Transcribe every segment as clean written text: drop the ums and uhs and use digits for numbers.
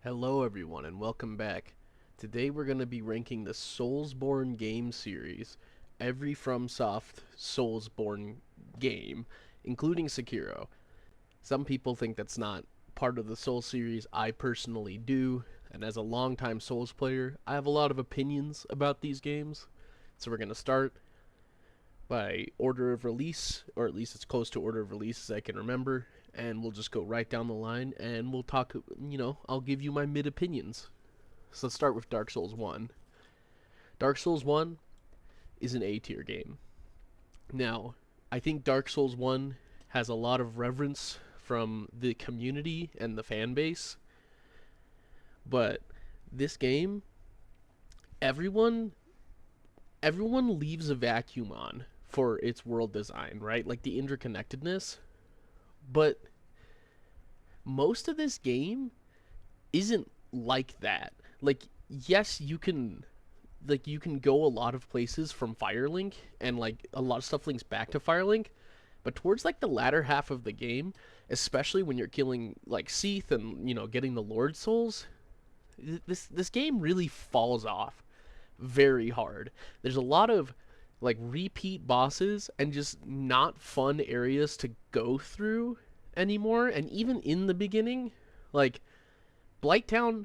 Hello everyone and welcome back. Today we're going to be ranking the Soulsborne game series, every FromSoft Soulsborne game, including Sekiro. Some people think that's not part of the Souls series. I personally do, and as a longtime Souls player, I have a lot of opinions about these games. So we're going to start by order of release, or at least as close to order of release as I can remember, and we'll just go right down the line and we'll talk, I'll give you my mid opinions. So let's start with Dark Souls 1. Dark Souls 1 is an A tier game. Now, I think Dark Souls 1 has a lot of reverence from the community and the fan base, but this game, everyone everyone leaves a vacuum on for its world design, right? Like the interconnectedness, but most of this game isn't like that. Like, yes, you can go a lot of places from Firelink, and like a lot of stuff links back to Firelink, but towards like the latter half of the game, especially when you're killing like Seath and getting the Lord Souls, this game really falls off very hard. There's a lot of like repeat bosses and just not fun areas to go through anymore. And even in the beginning, like Blighttown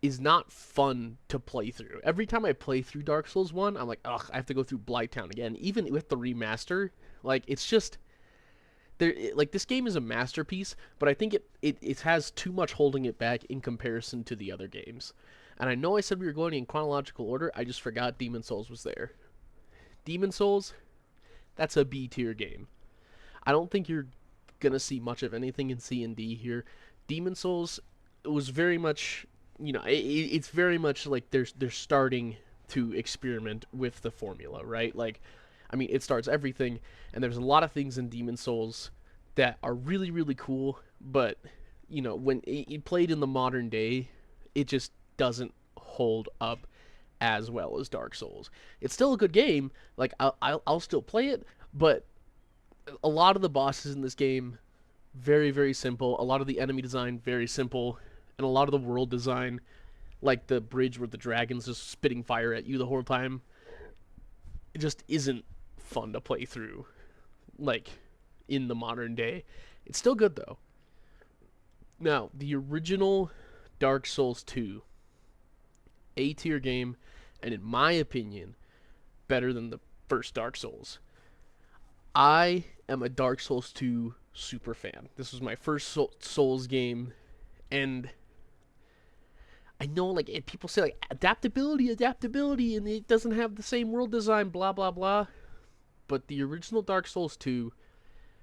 is not fun to play through. Every time I play through Dark Souls 1, I'm like, ugh, I have to go through Blighttown again. Even with the remaster, like it's just there like this game is a masterpiece, but I think it has too much holding it back in comparison to the other games. And I know I said we were going in chronological order, I just forgot Demon Souls was there. Demon Souls, that's a B tier game. I don't think you're gonna see much of anything in C and D here. Demon Souls was very much, it's very much like they're starting to experiment with the formula, right? Like, I mean, it starts everything, and there's a lot of things in Demon Souls that are really really cool, but when it played in the modern day, it just doesn't hold up as well as Dark Souls. It's still a good game. Like I'll still play it, but a lot of the bosses in this game very very simple. A lot of the enemy design very simple, and a lot of the world design, like the bridge where the dragon's just spitting fire at you the whole time, it just isn't fun to play through. Like in the modern day, it's still good though. Now the original Dark Souls 2, A tier game, and in my opinion, better than the first Dark Souls. I am a Dark Souls 2 super fan. This was my first Souls game, and I know like people say like adaptability, and it doesn't have the same world design, blah blah blah. But the original Dark Souls 2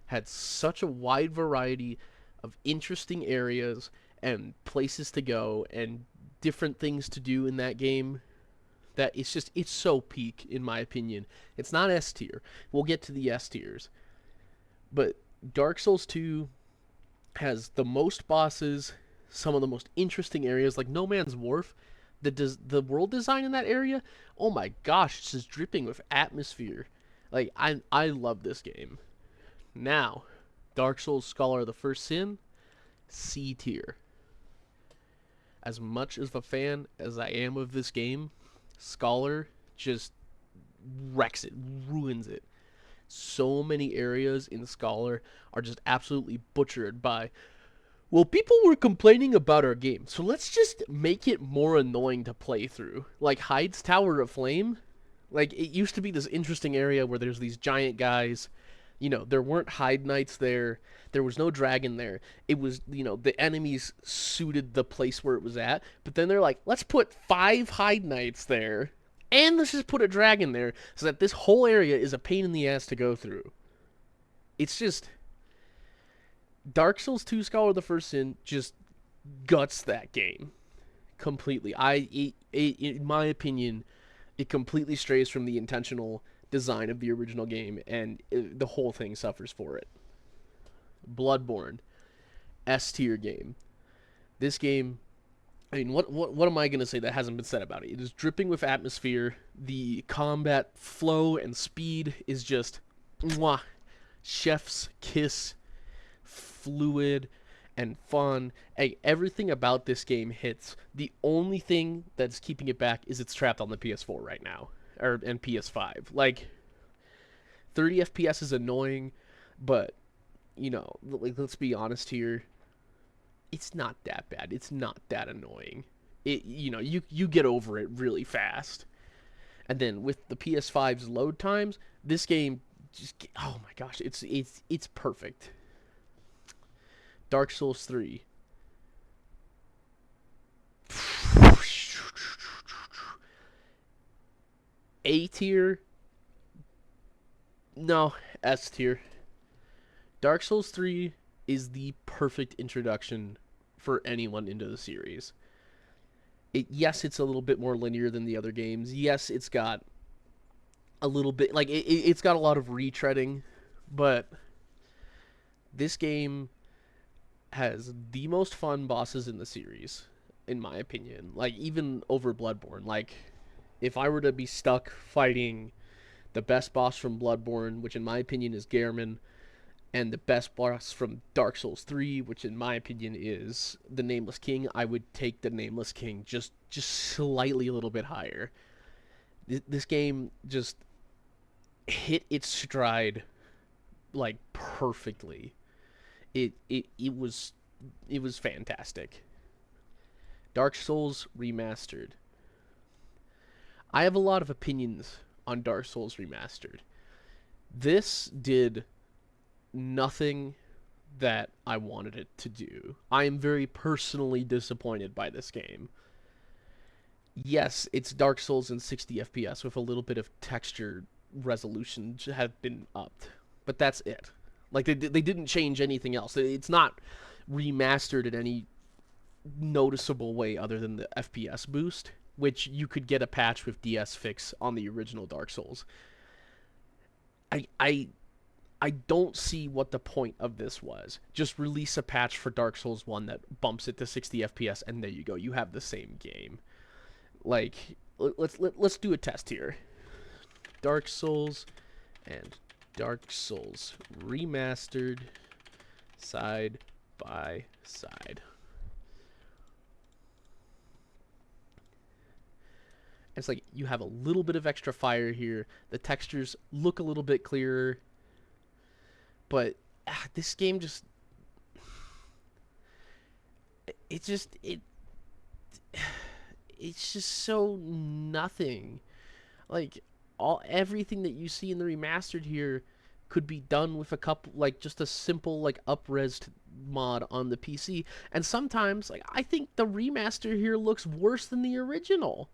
had such a wide variety of interesting areas and places to go and different things to do in that game that it's so peak in my opinion. It's not S tier. We'll get to the S tiers. But Dark Souls 2 has the most bosses, some of the most interesting areas like No Man's Wharf. The world design in that area, oh my gosh, it's just dripping with atmosphere. Like I love this game. Now, Dark Souls Scholar of the First Sin, C tier. As much of a fan as I am of this game, Scholar just wrecks it, ruins it. So many areas in Scholar are just absolutely butchered by, well, people were complaining about our game, so let's just make it more annoying to play through. Like Hyde's Tower of Flame, like it used to be this interesting area where there's these giant guys. There weren't Hyde Knights there. There was no dragon there. It was, the enemies suited the place where it was at. But then they're like, let's put 5 Hyde Knights there, and let's just put a dragon there, so that this whole area is a pain in the ass to go through. It's just Dark Souls 2 Scholar of the First Sin just guts that game completely. In my opinion, it completely strays from the intentional design of the original game, and the whole thing suffers for it. Bloodborne, S tier game. This game, I mean, what am I gonna say that hasn't been said about it? It is dripping with atmosphere. The combat flow and speed is just, mwah, chef's kiss, fluid, and fun. Everything about this game hits. The only thing that's keeping it back is it's trapped on the PS4 right now, and PS5. Like 30 FPS is annoying, but like let's be honest here, it's not that bad. It's not that annoying. You get over it really fast. And then with the PS5's load times, this game oh my gosh, it's perfect. Dark Souls 3. A tier? No, S tier. Dark Souls 3 is the perfect introduction for anyone into the series. Yes, it's a little bit more linear than the other games. Yes, it's got a little bit like it's got a lot of retreading, but this game has the most fun bosses in the series, in my opinion. Like even over Bloodborne. Like if I were to be stuck fighting the best boss from Bloodborne, which in my opinion is Gehrman, and the best boss from Dark Souls 3, which in my opinion is the Nameless King, I would take the Nameless King just slightly a little bit higher. This game just hit its stride like perfectly. It was fantastic. Dark Souls Remastered. I have a lot of opinions on Dark Souls Remastered. This did nothing that I wanted it to do. I am very personally disappointed by this game. Yes, it's Dark Souls in 60 FPS with a little bit of texture resolution have been upped, but that's it. Like they didn't change anything else. It's not remastered in any noticeable way other than the FPS boost, which you could get a patch with DS Fix on the original Dark Souls. I I I don't see what the point of this was. Just release a patch for Dark Souls 1 that bumps it to 60 FPS and there you go. You have the same game. Like let's do a test here. Dark Souls and Dark Souls Remastered side by side. It's like you have a little bit of extra fire here. The textures look a little bit clearer. But this game just it just it's just so nothing. Like everything that you see in the remastered here could be done with a couple like just a simple like up-resed mod on the PC. And sometimes like I think the remaster here looks worse than the original.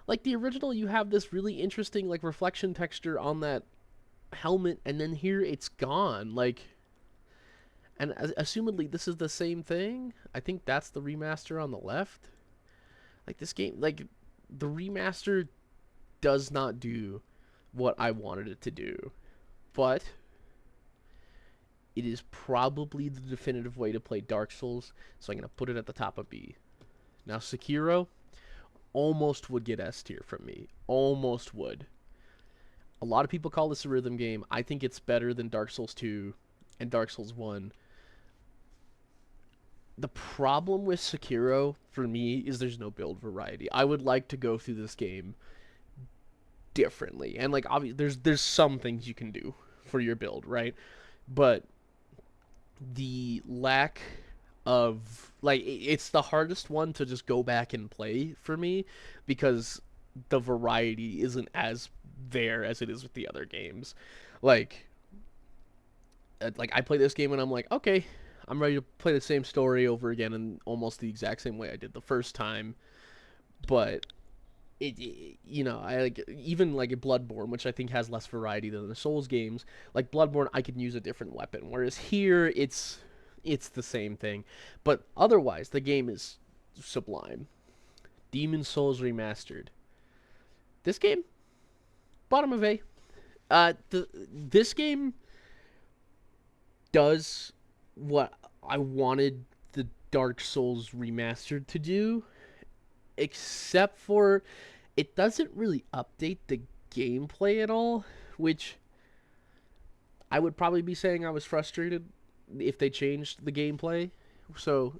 Like the original you have this really interesting like reflection texture on that helmet and then here it's gone. Like and assumedly this is the same thing. I think that's the remaster on the left. Like this game like the remaster does not do what I wanted it to do. But it is probably the definitive way to play Dark Souls, so I'm going to put it at the top of B. Now Sekiro almost would get S tier from me. Almost would. A lot of people call this a rhythm game. I think it's better than Dark Souls 2 and Dark Souls 1. The problem with Sekiro, for me, is there's no build variety. I would like to go through this game differently. And, like, obviously, there's some things you can do for your build, right? But the lack of, like, it's the hardest one to just go back and play for me because the variety isn't as there as it is with the other games. Like I play this game and I'm like, okay, I'm ready to play the same story over again in almost the exact same way I did the first time. But I like even like a Bloodborne, which I think has less variety than the Souls games. Like Bloodborne, I could use a different weapon, whereas here it's the same thing. But otherwise, the game is sublime. Demon's Souls Remastered. This game, bottom of A. This game does what I wanted the Dark Souls Remastered to do, except for it doesn't really update the gameplay at all, which I would probably be saying I was frustrated if they changed the gameplay. So,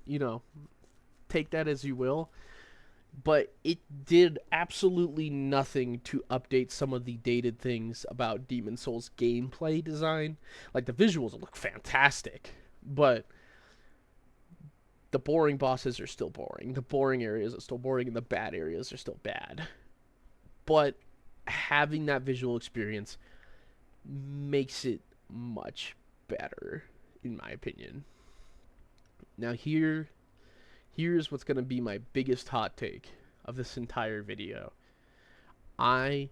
take that as you will. But it did absolutely nothing to update some of the dated things about Demon Souls gameplay design. Like, the visuals look fantastic, but the boring bosses are still boring. The boring areas are still boring, and the bad areas are still bad. But having that visual experience makes it much better, in my opinion. Now, here's what's going to be my biggest hot take of this entire video. I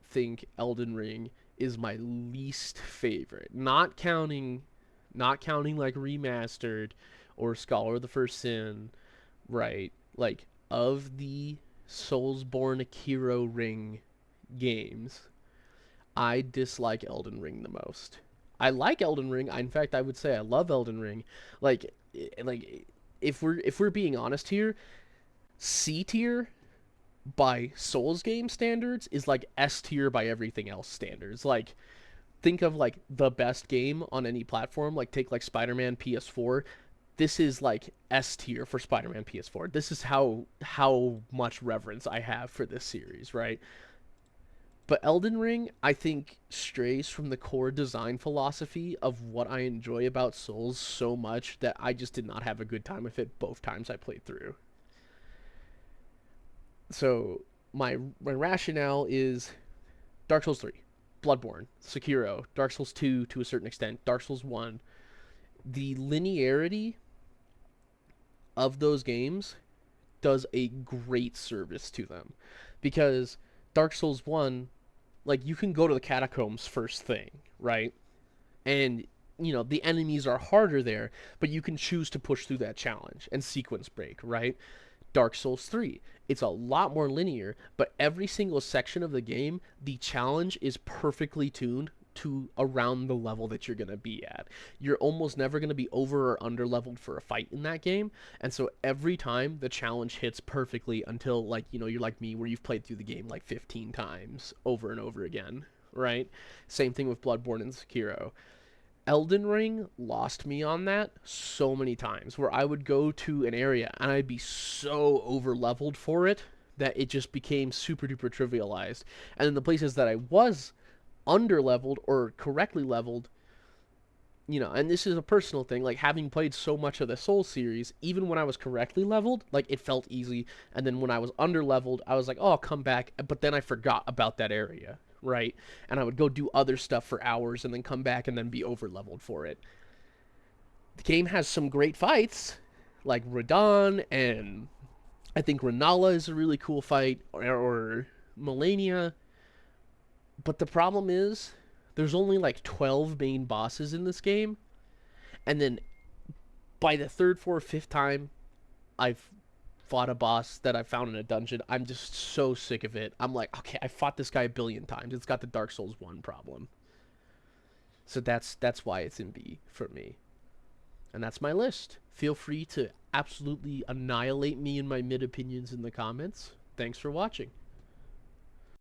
think Elden Ring is my least favorite. Not counting like remastered or Scholar of the First Sin, right? Like, of the Soulsborne Akiro Ring games, I dislike Elden Ring the most. I like Elden Ring. In fact, I would say I love Elden Ring. Like, like if we're being honest here, C tier by Souls game standards is like S tier by everything else standards. Like, think of like the best game on any platform. Like, take like Spider-Man PS4. This is like S tier for Spider-Man PS4. This is how much reverence I have for this series, right? But Elden Ring, I think, strays from the core design philosophy of what I enjoy about Souls so much that I just did not have a good time with it both times I played through. So my rationale is Dark Souls 3, Bloodborne, Sekiro, Dark Souls 2 to a certain extent, Dark Souls 1. The linearity of those games does a great service to them because Dark Souls 1, like, you can go to the catacombs first thing, right? And the enemies are harder there, but you can choose to push through that challenge and sequence break, right? Dark Souls 3, it's a lot more linear, but every single section of the game, the challenge is perfectly tuned to around the level that you're going to be at. You're almost never going to be over or under leveled for a fight in that game. And so every time the challenge hits perfectly until, like, you're like me where you've played through the game like 15 times over and over again, right? Same thing with Bloodborne and Sekiro. Elden Ring lost me on that so many times where I would go to an area and I'd be so over leveled for it that it just became super duper trivialized. And in the places that I was under leveled or correctly leveled, and this is a personal thing, like, having played so much of the Soul series, even when I was correctly leveled, like, it felt easy. And then when I was under leveled, I was like, oh, I'll come back. But then I forgot about that area, right? And I would go do other stuff for hours and then come back and then be over leveled for it. The game has some great fights, like Radahn, and I think Renala is a really cool fight, or Malenia. But the problem is, there's only like 12 main bosses in this game, and then by the third, fourth, fifth time I've fought a boss that I found in a dungeon, I'm just so sick of it. I'm like, okay, I fought this guy a billion times. It's got the Dark Souls 1 problem. So that's why it's in B for me. And that's my list. Feel free to absolutely annihilate me and my mid opinions in the comments. Thanks for watching.